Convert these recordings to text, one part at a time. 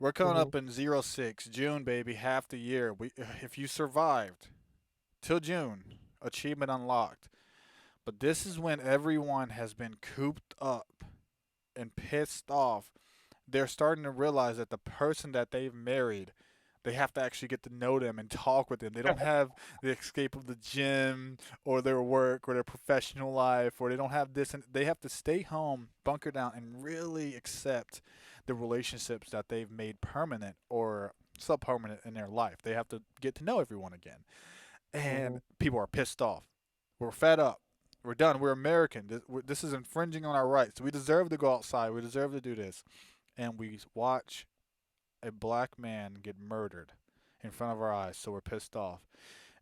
We're coming Hmm. up in 06, June, baby, half the year. If you survived till June, achievement unlocked. But this is when everyone has been cooped up and pissed off. They're starting to realize that the person that they've married, they have to actually get to know them and talk with them. They don't have the escape of the gym or their work or their professional life, or they don't have this, and they have to stay home, bunker down, and really accept the relationships that they've made permanent or sub-permanent in their life. They have to get to know everyone again, and Hmm. people are pissed off. We're fed up. We're done. We're American. This is infringing on our rights. We deserve to go outside. We deserve to do this. And we watch a black man get murdered in front of our eyes, so we're pissed off.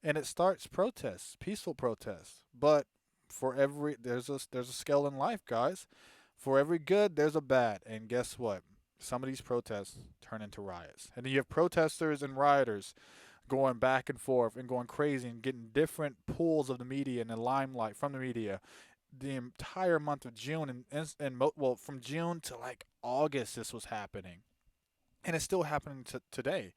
And it starts protests, peaceful protests. But for every there's a scale in life, guys. For every good, there's a bad. And guess what? Some of these protests turn into riots. And then you have protesters and rioters going back and forth and going crazy and getting different pools of the media and the limelight from the media the entire month of June well, from June to like August this was happening, and it's still happening today.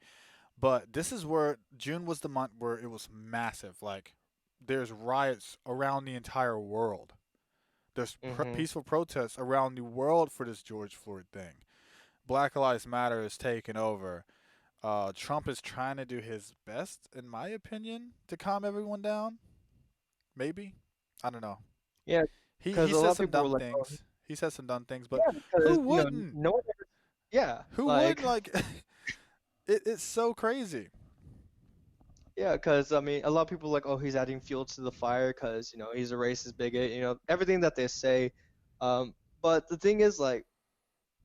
But this is where June was the month where it was massive. Like there's riots around the entire world. There's Hmm. peaceful protests around the world for this George Floyd thing. Black Lives Matter is taking over. Trump is trying to do his best, in my opinion, to calm everyone down. Maybe, I don't know. Yeah, He because a lot says of some people were dumb like, oh, things. He says some dumb things, but yeah, who because wouldn't? no one ever, yeah, Who would like, like? It's so crazy. yeah, because I mean, a lot of people are like, oh, he's adding fuel to the fire because he's a racist bigot, everything that they say. But the thing is, like,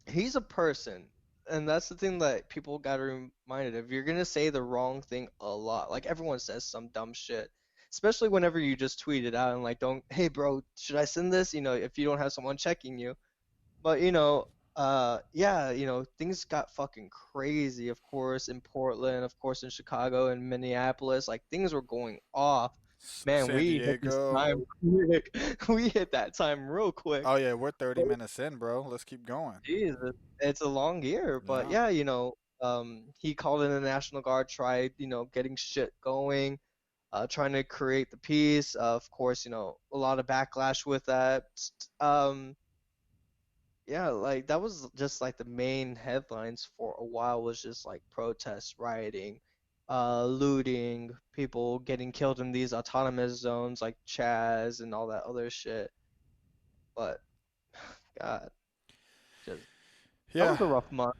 he's a person, and that's the thing that people got to be reminded of. You're gonna say the wrong thing a lot. Like everyone says some dumb shit, especially whenever you just tweet it out and like, don't, hey, bro, should I send this? If you don't have someone checking you. But yeah, things got fucking crazy, of course, in Portland, of course, in Chicago and Minneapolis. Like things were going off. Man, San we hit this Diego. time quick. We hit that time real quick. Oh yeah, we're 30 minutes in, bro. Let's keep going. Jesus, it's a long year, but Yeah. yeah, he called in the National Guard, tried, getting shit going, trying to create the peace. Of course, a lot of backlash with that. Um, yeah, like that was just like the main headlines for a while was just like protests, rioting, looting, people getting killed in these autonomous zones like Chaz and all that other shit. But God, just that Yeah. was a rough month.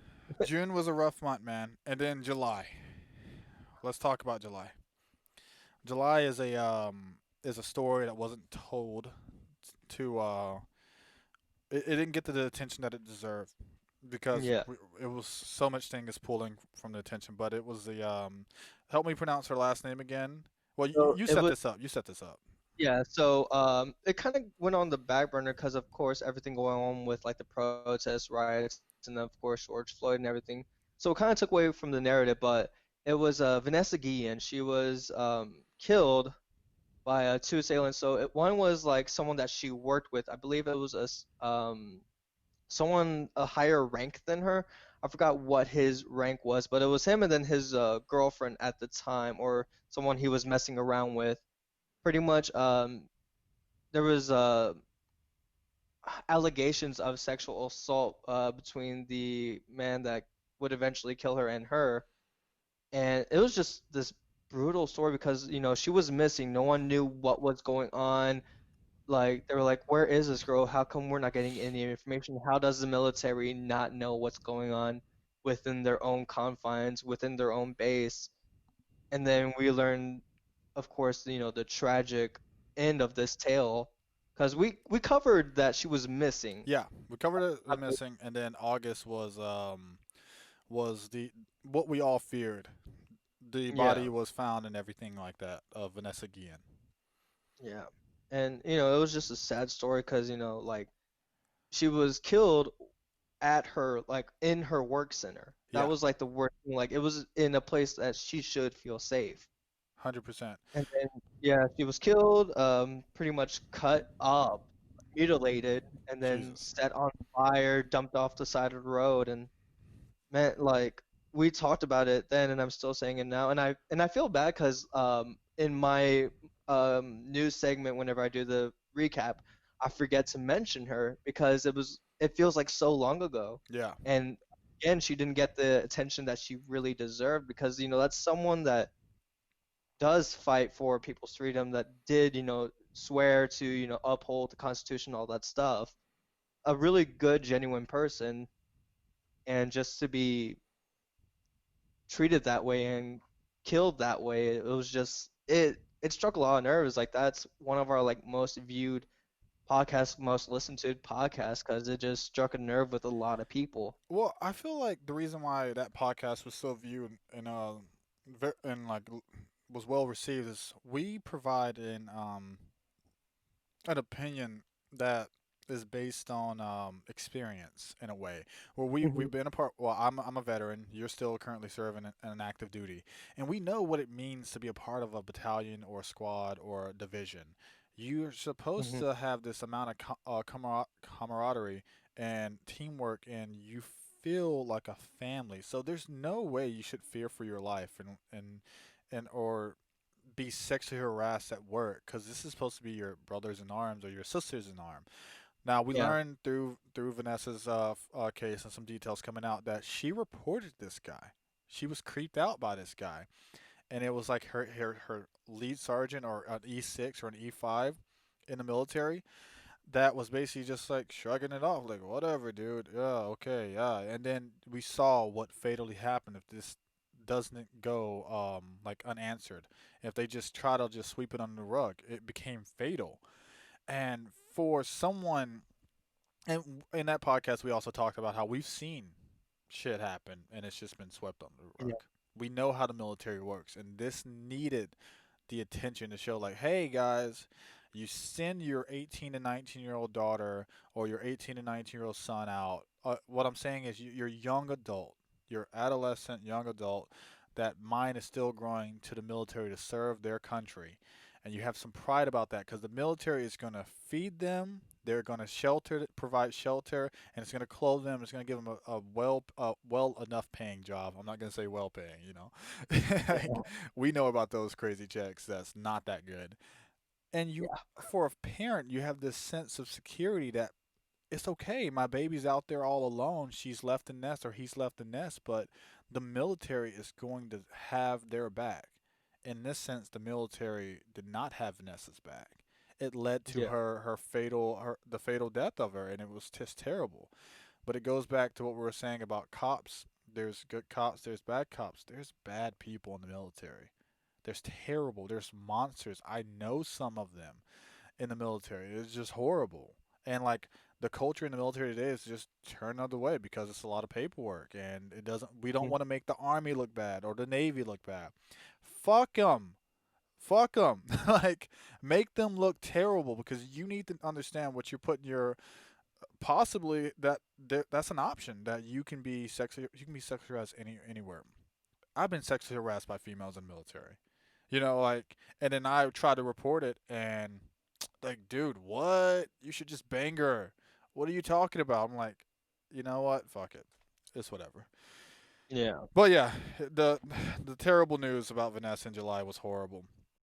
June was a rough month, man, and then July. Let's talk about July. July is a story that wasn't told to it didn't get the attention that it deserved because Yeah. it was so much thing is pulling from the attention. But it was the help me pronounce her last name again. Well, So you it set was this up. You set this up. Yeah, so it kind of went on the back burner because, of course, everything going on with like the protests, riots, and of course George Floyd and everything. So it kind of took away from the narrative, but it was Vanessa Guillén. She was killed by two assailants. So one was like someone that she worked with. I believe it was someone a higher rank than her. I forgot what his rank was, but it was him and then his girlfriend at the time, or someone he was messing around with. Pretty much, there was allegations of sexual assault between the man that would eventually kill her and her, and it was just this brutal story because she was missing. No one knew what was going on. Like they were like, "Where is this girl? How come we're not getting any information? How does the military not know what's going on within their own confines, within their own base?" And then we learned, of course, the tragic end of this tale, because we covered that she was missing. Yeah, we covered I the missing, and then August was the what we all feared. The body Yeah, was found and everything like that of Vanessa Guillen. yeah. And it was just a sad story because like she was killed at her like in her work center. That Yeah, was like the worst thing. Like it was in a place that she should feel safe. 100%. And then yeah, she was killed, pretty much cut up, mutilated, and then Jesus. set on fire, dumped off the side of the road, and man, like we talked about it then, and I'm still saying it now, and I feel bad because in my news segment whenever I do the recap, I forget to mention her because it feels like so long ago, Yeah. and again she didn't get the attention that she really deserved because that's someone that does fight for people's freedom, that did swear to uphold the Constitution, all that stuff, a really good genuine person, and just to be treated that way and killed that way, it was just it struck a lot of nerves. Like that's one of our like most viewed podcasts, most listened to podcasts, because it just struck a nerve with a lot of people. Well, I feel like the reason why that podcast was so viewed and like was well received is we provide an opinion that is based on experience in a way where we've Hmm. been a part. Well, I'm a veteran. You're still currently serving in an active duty, and we know what it means to be a part of a battalion or a squad or a division. You're supposed Hmm. to have this amount of camaraderie and teamwork, and you feel like a family. So there's no way you should fear for your life and or be sexually harassed at work because this is supposed to be your brothers in arms or your sisters in arms. Now we Yeah. learned through Vanessa's case and some details coming out that she reported this guy. She was creeped out by this guy, and it was like her lead sergeant or an E6 or an E5 in the military that was basically just like shrugging it off, like whatever, dude. Yeah, okay, yeah. And then we saw what fatally happened if this doesn't go like unanswered. If they just try to just sweep it under the rug, it became fatal. And for someone, and in that podcast, we also talked about how we've seen shit happen and it's just been swept under the rug. Yeah. We know how the military works, and this needed the attention to show, like, hey guys, you send your 18 to 19-year-old daughter or your 18 to 19-year-old son out. What I'm saying is, you're young adult, you're adolescent, young adult. That mind is still growing to the military to serve their country, and you have some pride about that because the military is going to feed them. They're going to provide shelter, and it's going to clothe them. It's going to give them well enough paying job. I'm not going to say well paying, you know. Like, Yeah. we know about those crazy checks. That's not that good. And you, Yeah. for a parent, you have this sense of security that it's okay. My baby's out there all alone. She's left the nest or he's left the nest, but the military is going to have their back. In this sense, the military did not have Vanessa's back. It led to Yeah. the fatal death of her, and it was just terrible. But it goes back to what we were saying about cops. There's good cops, there's bad cops, there's bad people in the military. There's terrible, there's monsters. I know some of them in the military. It's just horrible. And like the culture in the military today is just turned the other way because it's a lot of paperwork and it doesn't we don't Mhm. want to make the army look bad or the navy look bad. Fuck them. Fuck them. Like, make them look terrible because you need to understand what you're putting your possibly that's an option that you can be sexually harassed anywhere. I've been sexually harassed by females in the military. Like, and then I try to report it, and like, dude, what? You should just bang her. What are you talking about? I'm like, you know what? Fuck it. It's whatever. Yeah. But yeah, the the terrible news about Vanessa in July was horrible.